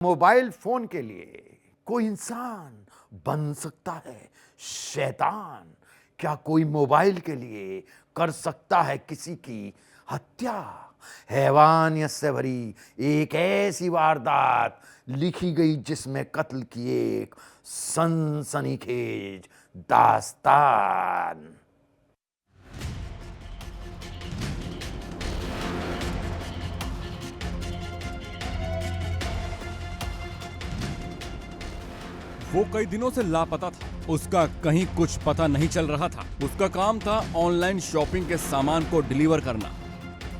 Mobile phone के लिए कोई इंसान बन सकता है शैतान? क्या कोई मोबाइल के लिए कर सकता है किसी की हत्या? हैवानियत से भरी एक ऐसी वारदात लिखी गई जिसमें कत्ल की एक सनसनीखेज दास्तान। वो कई दिनों से लापता था। उसका कहीं कुछ पता नहीं चल रहा था। उसका काम था ऑनलाइन शॉपिंग के सामान को डिलीवर करना।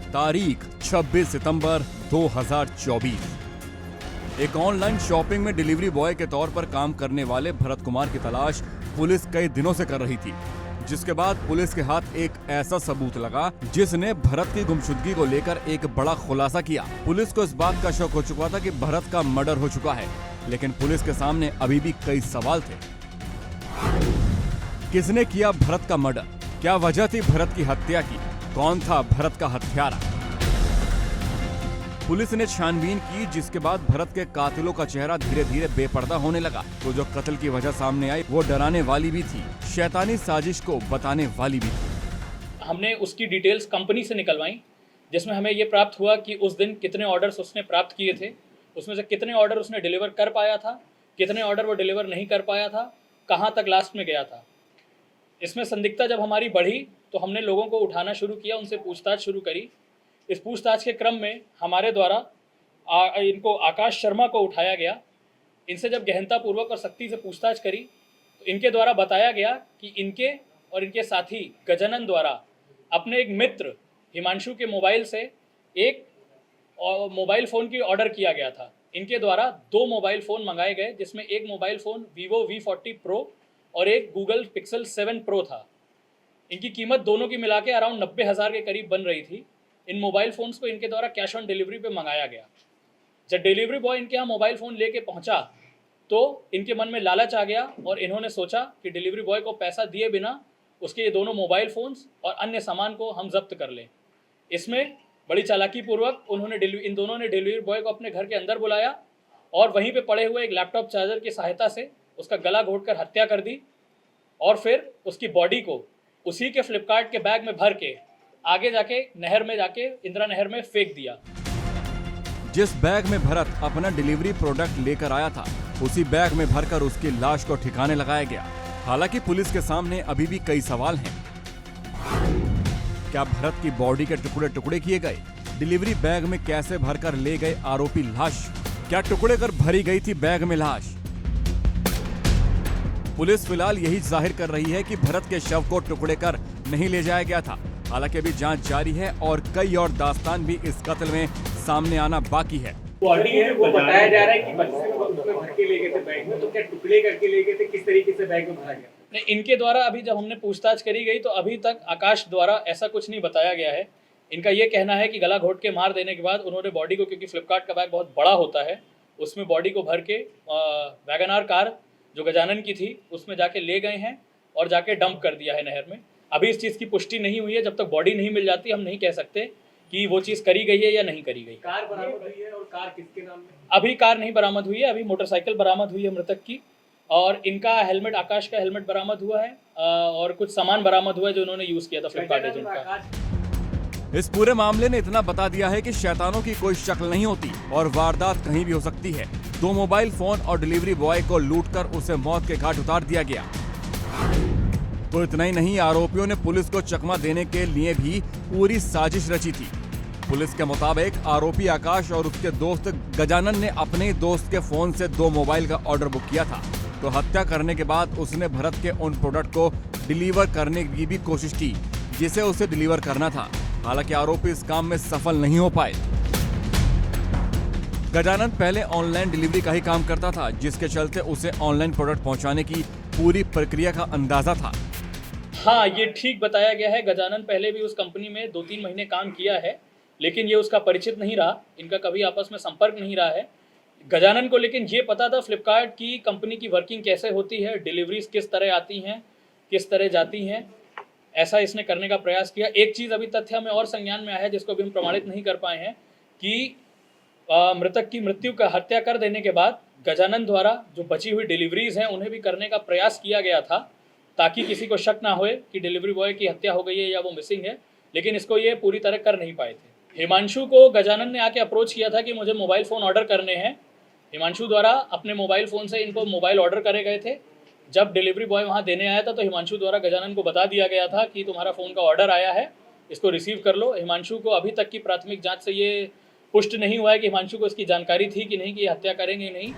तारीख 26 सितंबर 2024। एक ऑनलाइन शॉपिंग में डिलीवरी बॉय के तौर पर काम करने वाले भरत कुमार की तलाश पुलिस कई दिनों से कर रही थी, जिसके बाद पुलिस के हाथ एक ऐसा सबूत लगा जिसने भरत की गुमशुदगी को लेकर एक बड़ा खुलासा किया। पुलिस को इस बात का शक हो चुका था कि भरत का मर्डर हो चुका है, लेकिन पुलिस के सामने अभी भी कई सवाल थे। किसने किया भरत का मर्डर? क्या वजह थी भरत की हत्या की? कौन था भरत का हत्यारा? पुलिस ने छानबीन की, जिसके बाद भरत के कातिलों का चेहरा धीरे धीरे बेपर्दा होने लगा। तो जो कत्ल की वजह सामने आई वो डराने वाली भी थी, शैतानी साजिश को बताने वाली भी थी। हमने उसकी डिटेल्स कंपनी से निकलवाई, जिसमें हमें ये प्राप्त हुआ कि उस दिन कितने ऑर्डर्स उसने प्राप्त किए थे, उसमें से कितने ऑर्डर उसने डिलीवर कर पाया था, कितने ऑर्डर वो डिलीवर नहीं कर पाया था, कहाँ तक लास्ट में गया था। इसमें संदिग्धता जब हमारी बढ़ी तो हमने लोगों को उठाना शुरू किया, उनसे पूछताछ शुरू करी। इस पूछताछ के क्रम में हमारे द्वारा इनको आकाश शर्मा को उठाया गया। इनसे जब गहनतापूर्वक और सख्ती से पूछताछ करी तो इनके द्वारा बताया गया कि इनके और इनके साथी गजानन द्वारा अपने एक मित्र हिमांशु के मोबाइल से एक मोबाइल फ़ोन की ऑर्डर किया गया था। इनके द्वारा 2 मोबाइल फ़ोन मंगाए गए, जिसमें एक mobile phone Vivo V40 Pro और एक Google Pixel 7 Pro था। इनकी कीमत दोनों की मिला के अराउंड 90,000 के करीब बन रही थी। इन मोबाइल फ़ोन्स को इनके द्वारा कैश ऑन डिलीवरी पे मंगाया गया। जब डिलीवरी बॉय इनके यहाँ मोबाइल फ़ोन लेके पहुँचा तो इनके मन में लालच आ गया और इन्होंने सोचा कि डिलीवरी बॉय को पैसा दिए बिना उसके ये दोनों मोबाइल फ़ोन्स और अन्य सामान को हम जब्त कर लें। इसमें बड़ी चालाकी पूर्वक इन दोनों ने डिलीवरी बॉय को अपने घर के अंदर बुलाया और वहीं पे पड़े हुए एक लैपटॉप चार्जर की सहायता से उसका गला घोंटकर हत्या कर दी और फिर उसकी बॉडी को उसी के फ्लिपकार्ट के बैग में भर के आगे जाके नहर में जाके इंदिरा नहर में फेंक दिया। जिस बैग में भरत अपना डिलीवरी प्रोडक्ट लेकर आया था, उसी बैग में भरकर उसकी लाश को ठिकाने लगाया गया। हालांकि पुलिस के सामने अभी भी कई सवाल हैं। क्या भरत की बॉडी के टुकड़े टुकड़े किए गए? डिलीवरी बैग में कैसे भरकर ले गए आरोपी लाश? क्या टुकड़े कर भरी गई थी बैग में लाश? पुलिस फिलहाल यही जाहिर कर रही है कि भरत के शव को टुकड़े कर नहीं ले जाया गया था। हालांकि अभी जांच जारी है और कई और दास्तान भी इस कत्ल में सामने आना बाकी है। बॉडी है वो बताया जा रहा है कि बक्से में उसमें भर के ले गए थे बैग में, तो क्या टुकड़े करके ले गए थे, किस तरीके से बैग में भरा गया? नहीं, इनके द्वारा अभी जब हमने पूछताछ करी गई तो अभी तक आकाश द्वारा ऐसा कुछ नहीं बताया गया है। इनका ये कहना है कि गला घोंट के मार देने के बाद उन्होंने बॉडी को, क्योंकि फ्लिपकार्ट का बैग बहुत बड़ा होता है, उसमें बॉडी को भर के वैगन आर कार जो गजानन की थी उसमें जाके ले गए हैं और जाके डंप कर दिया है नहर में। अभी इस चीज़ की पुष्टि नहीं हुई है। जब तक बॉडी नहीं मिल जाती हम नहीं कह सकते कि वो चीज़ करी गई है या नहीं करी गई। कार बरामद हुई है और कार किसके नाम में? अभी कार नहीं बरामद हुई है, अभी मोटरसाइकिल बरामद हुई है मृतक की, और इनका हेलमेट, आकाश का हेलमेट बरामद हुआ है और कुछ सामान बरामद हुआ है जो उन्होंने यूज़ किया था फ्लिपकार्ट एजेंट का। इस पूरे मामले ने इतना बता दिया है कि शैतानों की कोई शक्ल नहीं होती और वारदात कहीं भी हो सकती है। 2 मोबाइल फोन और डिलीवरी बॉय को लूटकर उसे मौत के घाट उतार दिया गया। तो इतना ही नहीं, आरोपियों ने पुलिस को चकमा देने के लिए भी पूरी साजिश रची थी। पुलिस के मुताबिक आरोपी आकाश और उसके दोस्त गजानन ने अपने दोस्त के फोन से 2 मोबाइल का ऑर्डर बुक किया था। तो हत्या करने के बाद उसने भरत के उन प्रोडक्ट को डिलीवर करने की भी कोशिश की जिसे उसे डिलीवर करना था। हालांकि आरोपी इस काम में सफल नहीं हो पाए। गजानन पहले ऑनलाइन डिलीवरी का ही काम करता था, जिसके चलते उसे ऑनलाइन प्रोडक्ट पहुंचाने की पूरी प्रक्रिया का अंदाजा था। हाँ, ये ठीक बताया गया है। गजानन पहले भी उस कंपनी में 2-3 महीने काम किया है, लेकिन ये उसका परिचित नहीं रहा, इनका कभी आपस में संपर्क नहीं रहा है। गजानन को लेकिन ये पता था फ्लिपकार्ट की कंपनी की वर्किंग कैसे होती है, डिलीवरीज किस तरह आती हैं, किस तरह जाती हैं। ऐसा इसने करने का प्रयास किया। एक चीज़ अभी तथ्य हमें और संज्ञान में आया है जिसको अभी हम प्रमाणित नहीं कर पाए हैं कि मृतक की मृत्यु का हत्या कर देने के बाद गजानन द्वारा जो बची हुई डिलीवरीज हैं उन्हें भी करने का प्रयास किया गया था, ताकि किसी को शक ना होए कि डिलीवरी बॉय की हत्या हो गई है या वो मिसिंग है, लेकिन इसको ये पूरी तरह कर नहीं पाए थे। हिमांशु को गजानन ने आके अप्रोच किया था कि मुझे मोबाइल फ़ोन ऑर्डर करने हैं। हिमांशु द्वारा अपने मोबाइल फ़ोन से इनको मोबाइल ऑर्डर करे गए थे। जब डिलीवरी बॉय वहाँ देने आया था तो हिमांशु द्वारा गजानन को बता दिया गया था कि तुम्हारा फ़ोन का ऑर्डर आया है, इसको रिसीव कर लो। हिमांशु को अभी तक की प्राथमिक जाँच से ये पुष्ट नहीं हुआ है कि हिमांशु को इसकी जानकारी थी कि नहीं कि ये हत्या करेंगे नहीं।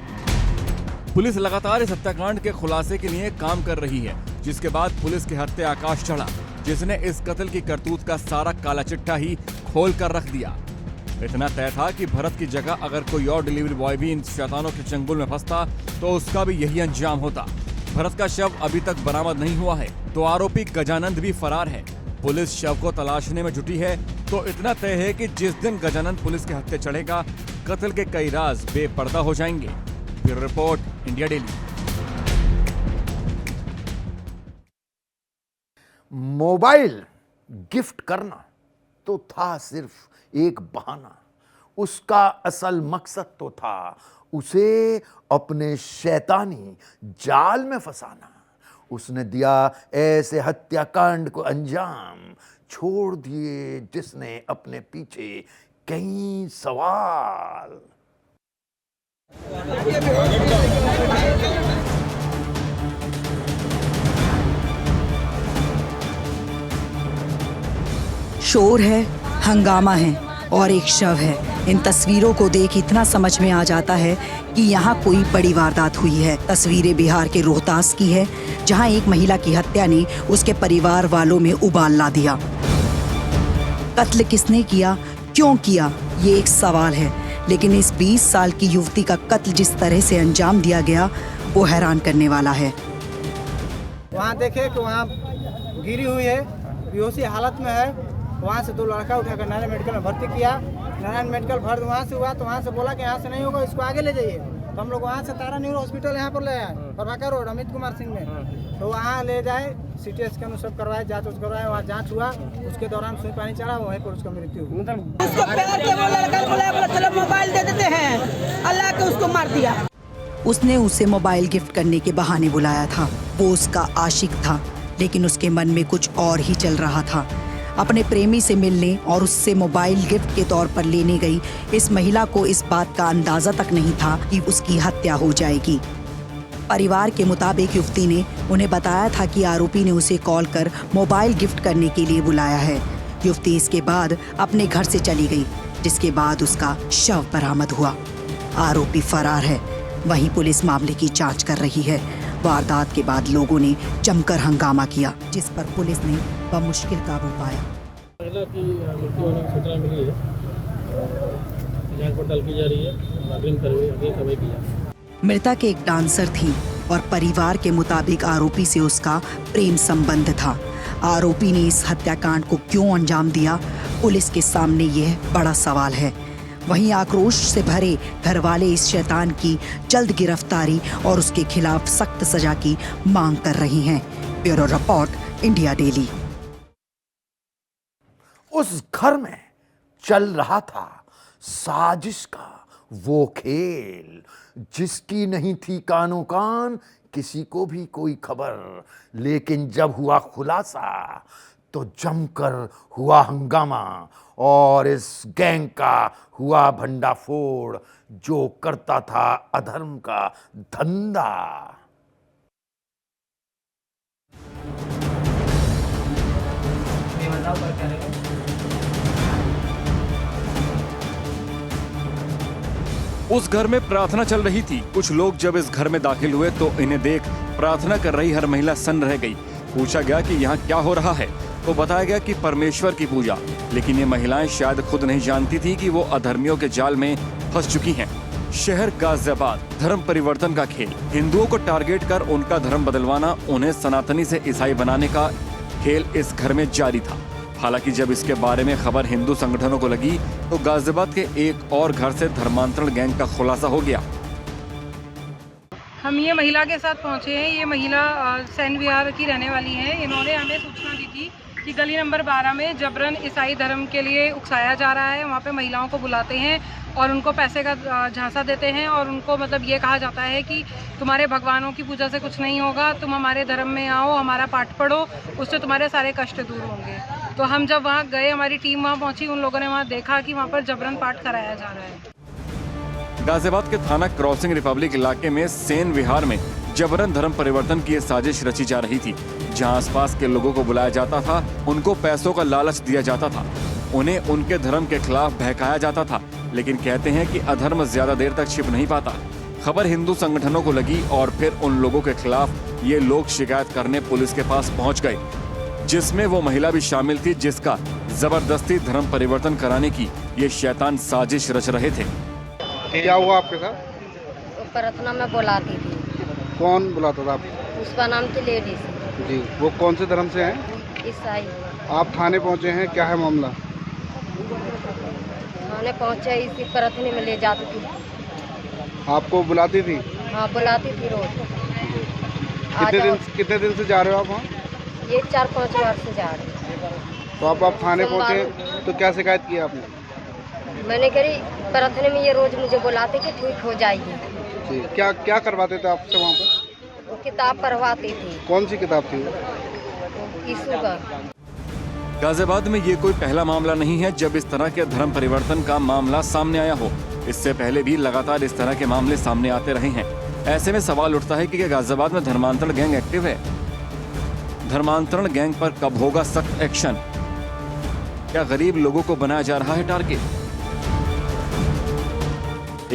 पुलिस लगातार इस हत्याकांड के खुलासे के लिए काम कर रही है, जिसके बाद पुलिस के हत्या आकाश चढ़ा, जिसने इस कत्ल की करतूत का सारा काला चिट्ठा ही खोल कर रख दिया। इतना तय था कि भरत की जगह अगर कोई और डिलीवरी बॉय भी इन शैतानों के चंगुल में फंसता तो उसका भी यही अंजाम होता। भरत का शव अभी तक बरामद नहीं हुआ है तो आरोपी गजानंद भी फरार है। पुलिस शव को तलाशने में जुटी है तो इतना तय है कि जिस दिन गजानंद पुलिस के हत्थे चढ़ेगा, कत्ल के कई राज बेपर्दा हो जाएंगे। Bureau report, India daily. Mobile gift करना तो था सिर्फ एक बहाना, उसका असल मकसद तो था उसे अपने शैतानी जाल में फंसाना। उसने दिया ऐसे हत्याकांड को अंजाम, छोड़ दिए जिसने अपने पीछे कई सवाल। शोर है, हंगामा है और एक शव है। इन तस्वीरों को देख इतना समझ में आ जाता है कि यहाँ कोई बड़ी वारदात हुई है। तस्वीरें बिहार के रोहतास की है, जहाँ एक महिला की हत्या ने उसके परिवार वालों में उबाल ला दिया। कत्ल किसने किया, क्यों किया, ये एक सवाल है, लेकिन इस 20 साल की युवती का कत्ल जिस तरह से अंजाम दिया गया वो हैरान करने वाला है। वहाँ देखे कि वहाँ गिरी हुई है, बेहोशी हालत में है। वहाँ से 2 लड़का उठाकर नारायण मेडिकल में भर्ती किया। नारायण मेडिकल भर्ती वहाँ से हुआ तो वहाँ से बोला कि यहाँ से नहीं होगा, इसको आगे ले जाइए। तो हम लोग वहाँ से तारा न्यूरो हॉस्पिटल यहाँ पर ले आए, प्रभाकर रोड, अमित कुमार सिंह में। तो वहाँ ले जाए, सीटी स्कैन सब करवाए, जाँच करवाए। वहाँ जाँच हुआ, उसके दौरान सुई पानी चढ़ा, वहीं पर उसका मृत्यु हुई। उसको प्यार के वो लड़का बोला चलो मोबाइल दे देते हैं, अल्लाह के उसको मार दिया। उसने उसे मोबाइल गिफ्ट करने के बहाने बुलाया था। वो उसका आशिक था, लेकिन उसके मन में कुछ और ही चल रहा था। अपने प्रेमी से मिलने और उससे मोबाइल गिफ्ट के तौर पर लेने गई इस महिला को इस बात का अंदाजा तक नहीं था कि उसकी हत्या हो जाएगी। परिवार के मुताबिक युवती ने उन्हें बताया था कि आरोपी ने उसे कॉल कर मोबाइल गिफ्ट करने के लिए बुलाया है। युवती इसके बाद अपने घर से चली गई, जिसके बाद उसका शव बरामद हुआ। आरोपी फरार है। वहीं पुलिस मामले की जांच कर रही है। वारदात के बाद लोगों ने जमकर हंगामा किया, जिस पर पुलिस ने बमुश्किल काबू पाया। महिला की मृत्यु होने की सूचना मिली है, जांच पड़ताल की जा रही है, अग्रिम कार्रवाई की जा रही है। मृतक एक डांसर थी और परिवार के मुताबिक आरोपी से उसका प्रेम संबंध था। आरोपी ने इस हत्याकांड को क्यों अंजाम दिया, पुलिस के सामने यह बड़ा सवाल है। वहीं आक्रोश से भरे घरवाले इस शैतान की जल्द गिरफ्तारी और उसके खिलाफ सख्त सजा की मांग कर रहे हैं। Bureau report, India daily. उस घर में चल रहा था साजिश का वो खेल, जिसकी नहीं थी कानो कान किसी को भी कोई खबर। लेकिन जब हुआ खुलासा तो जमकर हुआ हंगामा और इस गैंग का हुआ भंडाफोड़, जो करता था अधर्म का धंधा। उस घर में प्रार्थना चल रही थी। कुछ लोग जब इस घर में दाखिल हुए तो इन्हें देख प्रार्थना कर रही हर महिला सन्न रह गई। पूछा गया कि यहाँ क्या हो रहा है तो बताया गया कि परमेश्वर की पूजा। लेकिन ये महिलाएं शायद खुद नहीं जानती थी कि वो अधर्मियों के जाल में फंस चुकी हैं। शहर गाजियाबाद, धर्म परिवर्तन का खेल, हिंदुओं को टारगेट कर उनका धर्म बदलवाना, उन्हें सनातनी से ईसाई बनाने का खेल इस घर में जारी था। हालांकि जब इसके बारे में खबर हिंदू संगठनों को लगी तो गाजियाबाद के एक और घर से धर्मांतरण गैंग का खुलासा हो गया। हम ये महिला के साथ पहुंचे हैं। ये महिला सैन विहार की रहने वाली है। इन्होंने हमें सूचना दी थी कि गली नंबर 12 में जबरन ईसाई धर्म के लिए उकसाया जा रहा है। वहाँ पे महिलाओं को बुलाते हैं और उनको पैसे का झांसा देते हैं और उनको मतलब ये कहा जाता है कि तुम्हारे भगवानों की पूजा से कुछ नहीं होगा, तुम हमारे धर्म में आओ, हमारा पाठ पढ़ो, उससे तुम्हारे सारे कष्ट दूर होंगे। तो हम जब वहाँ गए, हमारी टीम वहाँ पहुँची, उन लोगों ने वहाँ देखा कि वहाँ पर जबरन पाठ कराया जा रहा है। गाजियाबाद के थाना क्रॉसिंग रिपब्लिक इलाके में सेन विहार में जबरन धर्म परिवर्तन की साजिश रची जा रही थी, जहां आसपास के लोगों को बुलाया जाता था, उनको पैसों का लालच दिया जाता था, उन्हें उनके धर्म के खिलाफ बहकाया जाता था। लेकिन कहते हैं कि अधर्म ज्यादा देर तक छिप नहीं पाता। खबर हिंदू संगठनों को लगी और फिर उन लोगों के खिलाफ ये लोग शिकायत करने पुलिस के पास पहुंच गए, जिसमें वो महिला भी शामिल थी जिसका जबरदस्ती धर्म परिवर्तन कराने की ये शैतान साजिश रच रहे थे। क्या हुआ आपके साथ? वो प्रार्थना में बुलाती थी। कौन बुलाता था आपको? उसका नाम थी लेडीज। जी, वो कौन से धर्म से हैं? ईसाई। आप थाने पहुंचे हैं, क्या है मामला? थाने पहुंचे, इसी प्रार्थना में ले जाती थी। आपको बुलाती थी? हाँ, बुलाती थी रोज। कितने दिन से जा रहे हो आप वहाँ? ये 4-5 बार से जा रहे। तो आप थाने पहुंचे तो क्या शिकायत की आपने? मैंने करी प्रार्थना में ये रोज मुझे बुलाते कि ठीक हो जाएगी। जी, क्या करवाते थे आपसे वहाँ पर? वो किताब पढ़वाती थी। कौन सी किताब थी वो? यीशु का। गाजियाबाद में ये कोई पहला मामला नहीं है जब इस तरह के धर्म परिवर्तन का मामला सामने आया हो। इससे पहले भी लगातार इस तरह के मामले सामने आते रहे हैं। ऐसे में सवाल उठता है कि क्या गाजियाबाद में धर्मांतरण गैंग एक्टिव है? धर्मांतरण गैंग पर कब होगा सख्त एक्शन? क्या गरीब लोगों को बनाया जा रहा है टारगेट?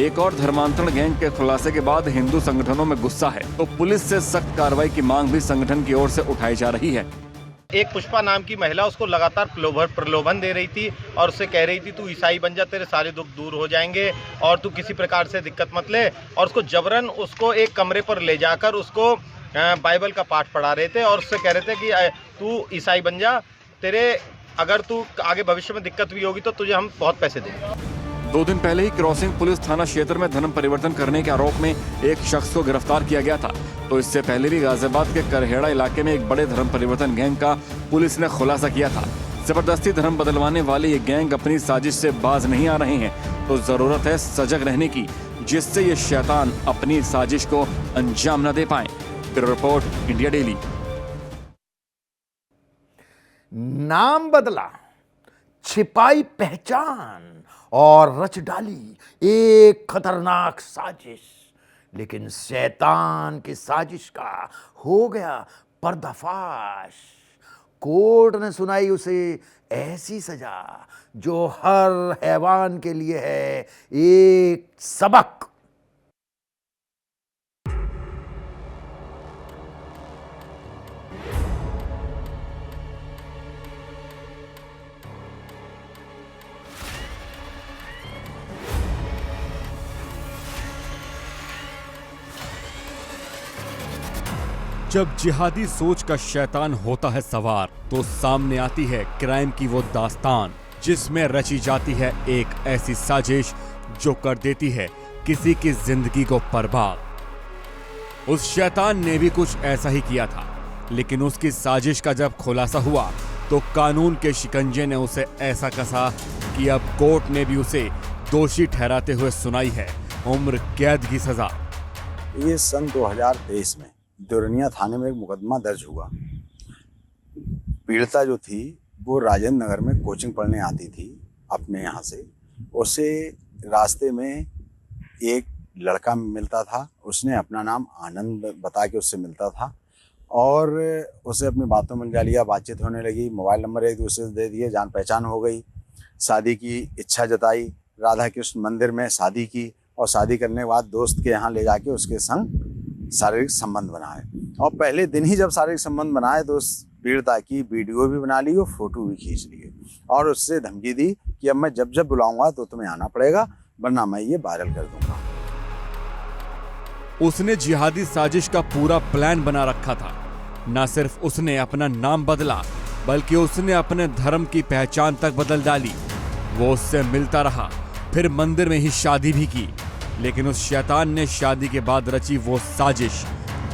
एक और धर्मांतरण गैंग के खुलासे के बाद हिंदू संगठनों में गुस्सा है, तो पुलिस से सख्त कार्रवाई की मांग भी संगठन की ओर से उठाई जा रही है। एक पुष्पा नाम की महिला उसको लगातार प्रलोभन दे रही थी और उससे कह रही थी तू ईसाई बन जा, तेरे सारे दुख दूर हो जाएंगे और तू किसी प्रकार से दिक्कत मत ले। और उसको जबरन उसको एक कमरे पर ले जाकर उसको बाइबल का पाठ पढ़ा रहे थे और उससे कह रहे थे कि तू ईसाई बन जा, तेरे अगर तू आगे भविष्य में दिक्कत भी होगी तो तुझे हम बहुत पैसे देंगे। 2 दिन पहले ही क्रॉसिंग पुलिस थाना क्षेत्र में धर्म परिवर्तन करने के आरोप में एक शख्स को गिरफ्तार किया गया था। तो इससे पहले भी गाजियाबाद के करहेड़ा इलाके में एक बड़े धर्म परिवर्तन गैंग का पुलिस ने खुलासा किया था। जबरदस्ती धर्म बदलवाने वाले ये गैंग अपनी साजिश से बाज नहीं आ रहे हैं, तो जरूरत है सजग रहने की, जिससे ये शैतान अपनी साजिश को अंजाम न दे पाए। Bureau report, India daily. नाम बदला, छिपाई पहचान और रच डाली एक खतरनाक साजिश, लेकिन शैतान की साजिश का हो गया पर्दाफाश। कोर्ट ने सुनाई उसे ऐसी सजा जो हर हैवान के लिए है एक सबक। जब जिहादी सोच का शैतान होता है सवार, तो सामने आती है क्राइम की वो दास्तान, जिसमें रची जाती है एक ऐसी साजिश जो कर देती है किसी की जिंदगी को बर्बाद। उस शैतान ने भी कुछ ऐसा ही किया था, लेकिन उसकी साजिश का जब खुलासा हुआ तो कानून के शिकंजे ने उसे ऐसा कसा कि अब कोर्ट ने भी उसे दोषी ठहराते हुए सुनाई है उम्र कैद की सजा। ये सन 2023 में दुरनिया थाने में एक मुकदमा दर्ज हुआ। पीड़िता जो थी वो राजेंद्र नगर में कोचिंग पढ़ने आती थी अपने यहाँ से। उसे रास्ते में एक लड़का मिलता था, उसने अपना नाम आनंद बता के उससे मिलता था और उसे अपनी बातों में लगा लिया। बातचीत होने लगी, मोबाइल नंबर एक दूसरे से दे दिए, जान पहचान हो गई। शादी की इच्छा जताई, राधा कृष्ण मंदिर में शादी की और शादी करने के बाद दोस्त के यहाँ ले जाके उसके संग शारीरिक संबंध बनाए। और पहले दिन ही जब शारीरिक संबंध बनाए तो उस पीड़िता की वीडियो भी बना ली और फोटो भी खींच लिए और उससे धमकी दी कि अब मैं जब जब बुलाऊंगा तो तुम्हें आना पड़ेगा, वरना मैं ये वायरल कर दूंगा। उसने जिहादी साजिश का पूरा प्लान बना रखा था। न सिर्फ उसने अपना नाम बदला, बल्कि उसने अपने धर्म की पहचान तक बदल डाली। वो उससे मिलता रहा, फिर मंदिर में ही शादी भी की। लेकिन उस शैतान ने शादी के बाद रची वो साजिश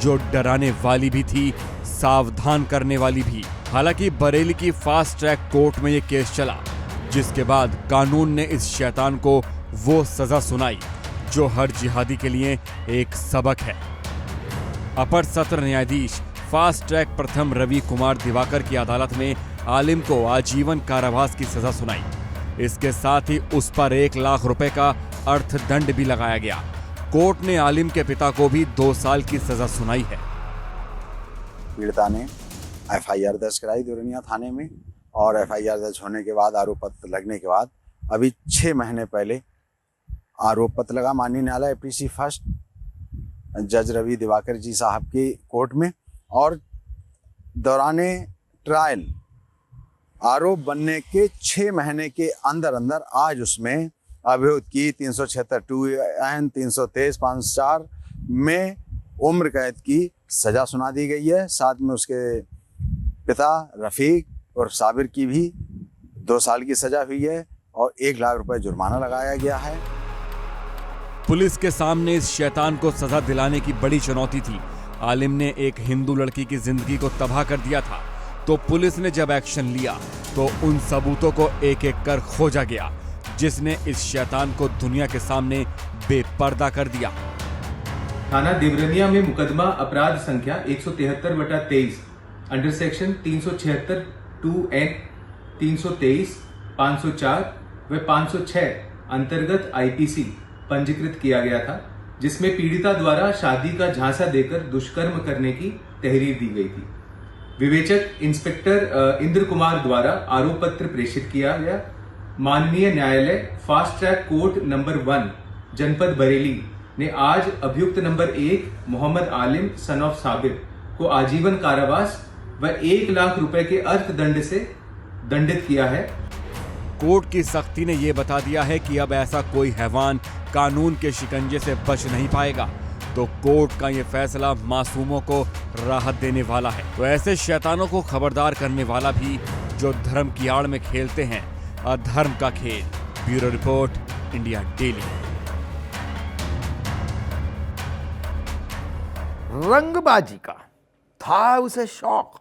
जो डराने वाली भी थी, सावधान करने वाली भी। हालांकि बरेली की फास्ट ट्रैक कोर्ट में ये केस चला, जिसके बाद कानून ने इस शैतान को वो सजा सुनाई जो हर जिहादी के लिए एक सबक है। अपर सत्र न्यायाधीश फास्ट ट्रैक प्रथम रवि कुमार दिवाकर की अदालत में आलिम को आजीवन कारावास की सजा सुनाई। इसके साथ ही उस पर 1 लाख रुपए का अर्थदंड भी लगाया गया। कोर्ट ने आलिम के पिता को भी 2 साल की सजा सुनाई है। पीड़िता ने FIR दर्ज कराई दुरनिया थाने में, और FIR दर्ज होने के बाद, आरोप पत्र लगने के बाद अभी 6 महीने पहले आरोप पत्र लगा माननीय न्यायालय PC फर्स्ट जज रवि दिवाकर जी साहब की कोर्ट में, और दौराने ट्रायल आरोप बनने के 6 महीने के अंदर अंदर आज उसमें अभियुक्त की 376 2N 323 504 में उम्र कैद की सजा सुना दी गई है। साथ में उसके पिता रफीक और साबिर की भी 2 साल की सजा हुई है और 1 लाख रुपए जुर्माना लगाया गया है। पुलिस के सामने इस शैतान को सजा दिलाने की बड़ी चुनौती थी। आलिम ने एक हिंदू लड़की की जिंदगी को तबाह कर दिया था, तो पुलिस ने जब एक्शन लिया तो उन सबूतों को एक एक कर खोजा गया, जिसने इस शैतान को दुनिया के सामने बेपर्दा कर दिया। थाना देवरनिया में मुकदमा अपराध संख्या 173/23 अंडर सेक्शन 376 2N 323 504 व 506 अंतर्गत IPC पंजीकृत किया गया था, जिसमें पीड़िता द्वारा शादी का झांसा देकर दुष्कर्म करने की तहरीर दी गई थी। विवेचक इंस्पेक्टर इंद्र कुमार द्वारा आरोप पत्र प्रेषित किया गया। माननीय न्यायालय फास्ट ट्रैक कोर्ट नंबर 1 जनपद बरेली ने आज अभियुक्त नंबर 1 मोहम्मद आलिम सन ऑफ साबिर को आजीवन कारावास व 1 लाख रुपए के अर्थदंड से दंडित किया है। कोर्ट की सख्ती ने यह बता दिया है कि अब ऐसा कोई हैवान कानून के शिकंजे से बच नहीं पाएगा, तो कोर्ट का यह फैसला मासूमों को राहत देने वाला है। तो ऐसे शैतानों को खबरदार करने वाला भी जो धर्म की आड़ में खेलते हैं अधर्म का खेल। Bureau report, India daily. रंगबाजी का था उसे शौक,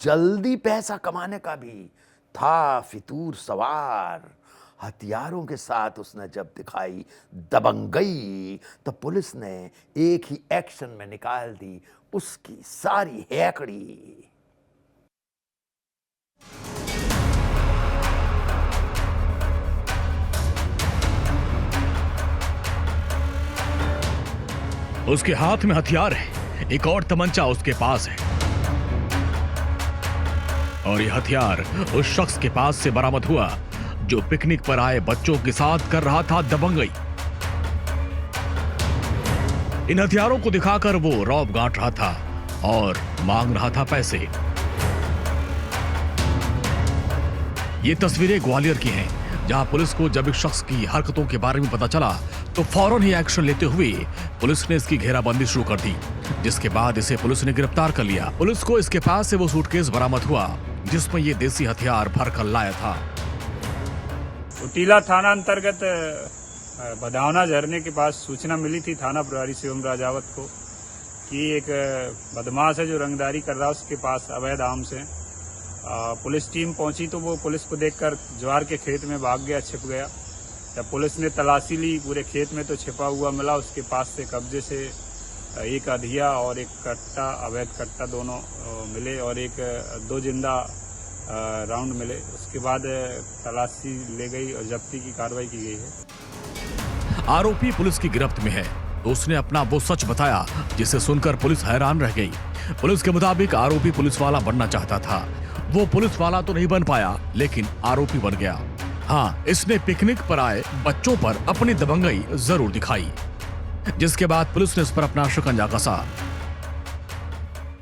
जल्दी पैसा कमाने का भी था फितूर सवार। हथियारों के साथ उसने जब दिखाई दबंगई तो पुलिस ने एक ही एक्शन में निकाल दी उसकी सारी हैकड़ी। उसके हाथ में हथियार है, एक और तमंचा उसके पास है, और यह हथियार उस शख्स के पास से बरामद हुआ जो पिकनिक पर आए बच्चों के साथ कर रहा था दबंगई। इन हथियारों को दिखाकर वो रौब गांठ रहा था और मांग रहा था पैसे। ये तस्वीरें ग्वालियर की हैं, जहां पुलिस को जब इस शख्स की हरकतों के बारे में पता चला तो फौरन ही एक्शन लेते हुए पुलिस ने इसकी घेराबंदी शुरू कर दी, जिसके बाद इसे पुलिस ने गिरफ्तार कर लिया। पुलिस को इसके पास से वो सूटकेस बरामद हुआ जिसमें ये देसी हथियार भरकर लाया था। उटीला थाना अंतर्गत बदावना झरने के पास सूचना मिली थी थाना प्रभारी शिवम राजावत को कि एक बदमाश है जो रंगदारी कर रहा है, उसके पास अवैध आर्म से। पुलिस टीम पहुंची तो वो पुलिस को देखकर ज्वार के खेत में भाग गया, छिप गया। जब पुलिस ने तलाशी ली पूरे खेत में तो छिपा हुआ मिला। उसके पास से कब्जे से एक अधिया और एक कट्टा, अवैध कट्टा दोनों मिले और 2 जिंदा राउंड मिले। उसके बाद तलाशी ले गई और जब्ती की कार्रवाई की गई है। आरोपी पुलिस की गिरफ्त में है तो उसने अपना वो सच बताया जिसे सुनकर पुलिस हैरान रह गई। पुलिस के मुताबिक आरोपी पुलिस वाला बनना चाहता था। वो पुलिस वाला तो नहीं बन पाया लेकिन आरोपी बन गया। हाँ, इसने पिकनिक पर आए बच्चों पर अपनी दबंगई जरूर दिखाई, जिसके बाद पुलिस ने इस पर अपना शिकंजा कसा।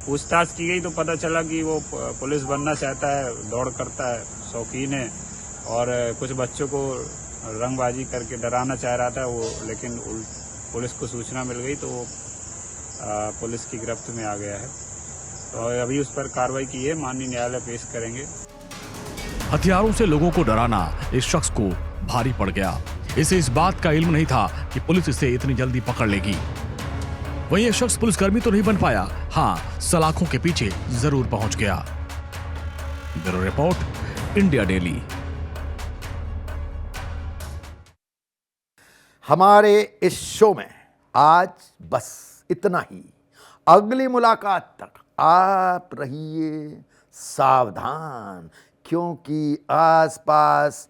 पूछताछ की गई तो पता चला कि वो पुलिस बनना चाहता है, दौड़ करता है, शौकीन है और कुछ बच्चों को रंगबाजी करके डराना चाह रहा था वो, लेकिन पुलिस को सूचना मिल गई तो वो पुलिस की गिरफ्त में आ गया है। तो अभी उस पर कार्रवाई की है, माननीय न्यायालय पेश करेंगे। हथियारों से लोगों को डराना इस शख्स को भारी पड़ गया। इसे इस बात का इल्म नहीं था कि पुलिस इसे इतनी जल्दी पकड़ लेगी। वहीं यह शख्स पुलिसकर्मी तो नहीं बन पाया, हाँ, सलाखों के पीछे जरूर पहुंच गया। Bureau report, India daily. हमारे इस शो में आज बस इतना ही। अगली मुलाकात तक आप रहिए सावधान, क्योंकि आसपास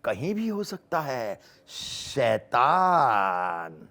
कहीं भी हो सकता है शैतान।